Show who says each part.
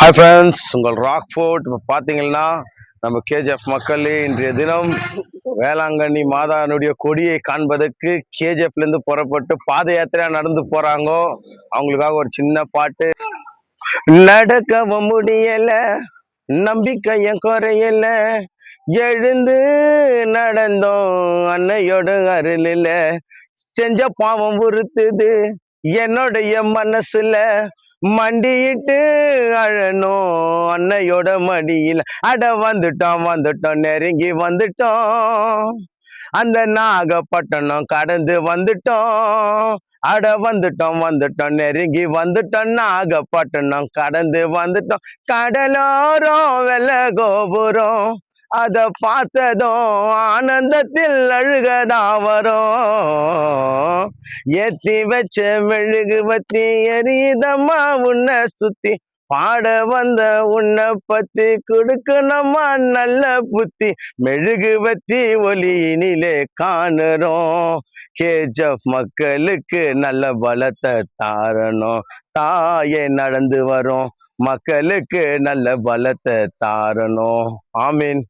Speaker 1: Hi friends, உங்கள் Rockford. இப்போ பார்த்தீங்கன்னா நம்ம கேஜிஎஃப் மக்களே இன்றைய தினம் வேளாங்கண்ணி மாதானுடைய கொடியை காண்பதற்கு கேஜிஎஃப்லேருந்து புறப்பட்டு பாத யாத்திரையாக நடந்து போகிறாங்க. அவங்களுக்காக ஒரு சின்ன பாட்டு. நடக்கவும் முடியல, நம்பிக்கையும் குறையல, எழுந்து நடந்தோம் அன்னையோட அருளில, செஞ்ச பாவம் உறுத்துது என்னுடைய மனசுல, மண்டியிட்டு அழணும் அன்னையோட மடியில். அட வந்துட்டோம் நெருங்கி வந்துட்டோம், அந்த நாகப்பட்டினம் கடந்து வந்துட்டோம். அட வந்துட்டோம் நெருங்கி வந்துட்டோம், நாகப்பட்டினம் கடந்து வந்துட்டோம். கடலோரம் வெள்ள கோபுரம் அத பார்த்ததும் ஆனந்தத்தில் அழுகதா வரும். ஏத்தி வச்ச மெழுகு வத்தி எரியுதம்மா உன்னை சுத்தி, பாட வந்த உன்னை பத்தி கொடுக்கணுமா நல்ல புத்தி. மெழுகு வத்தி ஒளியினிலே காணுறோம், கேஜிஎஃப் மக்களுக்கு நல்ல பலத்தை தாரணும். தாயே நடந்து வரும் மக்களுக்கு நல்ல பலத்தை தாரணும். ஆமீன்.